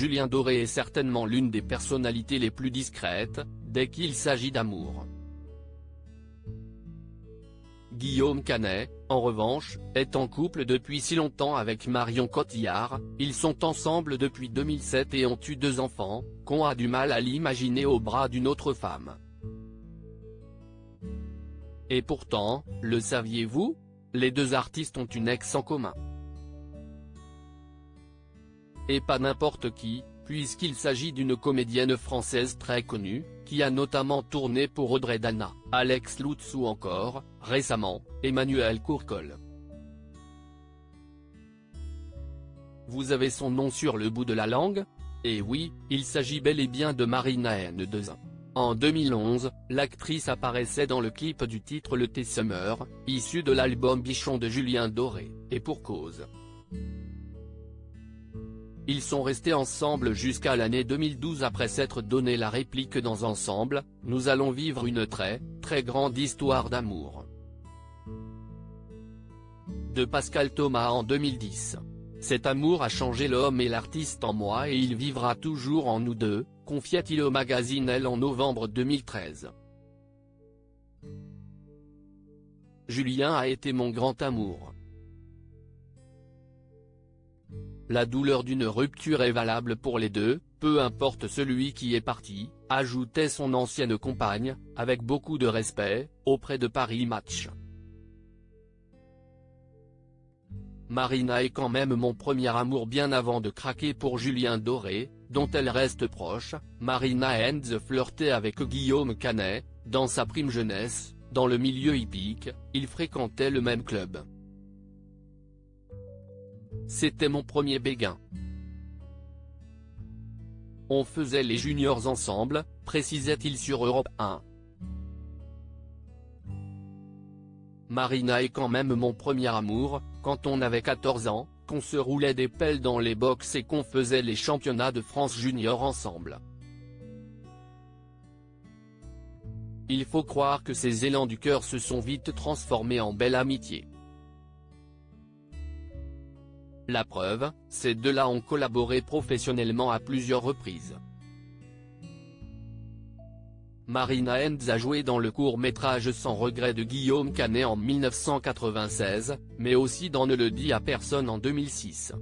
Julien Doré est certainement l'une des personnalités les plus discrètes, dès qu'il s'agit d'amour. Guillaume Canet, en revanche, est en couple depuis si longtemps avec Marion Cotillard, ils sont ensemble depuis 2007 et ont eu 2 enfants, qu'on a du mal à l'imaginer au bras d'une autre femme. Et pourtant, le saviez-vous? Les 2 artistes ont une ex en commun. Et pas n'importe qui, puisqu'il s'agit d'une comédienne française très connue, qui a notamment tourné pour Audrey Dana, Alex Lutz ou encore, récemment, Emmanuel Courcol. Vous avez son nom sur le bout de la langue? Et oui, il s'agit bel et bien de Marina N2. En 2011, l'actrice apparaissait dans le clip du titre Le T Summer, issu de l'album Bichon de Julien Doré, et pour cause. Ils sont restés ensemble jusqu'à l'année 2012 après s'être donné la réplique dans Ensemble, nous allons vivre une très grande histoire d'amour. De Pascal Thomas en 2010. Cet amour a changé l'homme et l'artiste en moi et il vivra toujours en nous deux, confiait-il au magazine Elle en novembre 2013. Julien a été mon grand amour. La douleur d'une rupture est valable pour les deux, peu importe celui qui est parti, ajoutait son ancienne compagne, avec beaucoup de respect, auprès de Paris Match. Marina est quand même mon premier amour bien avant de craquer pour Julien Doré, dont elle reste proche. Marina Hens flirtait avec Guillaume Canet, dans sa prime jeunesse, dans le milieu hippique, ils fréquentaient le même club. C'était mon premier béguin. On faisait les juniors ensemble, précisait-il sur Europe 1. Marina est quand même mon premier amour, quand on avait 14 ans, qu'on se roulait des pelles dans les box et qu'on faisait les championnats de France junior ensemble. Il faut croire que ces élans du cœur se sont vite transformés en belle amitié. La preuve, ces deux-là ont collaboré professionnellement à plusieurs reprises. Marina Hens a joué dans le court-métrage Sans regret de Guillaume Canet en 1996, mais aussi dans Ne le dis à personne en 2006.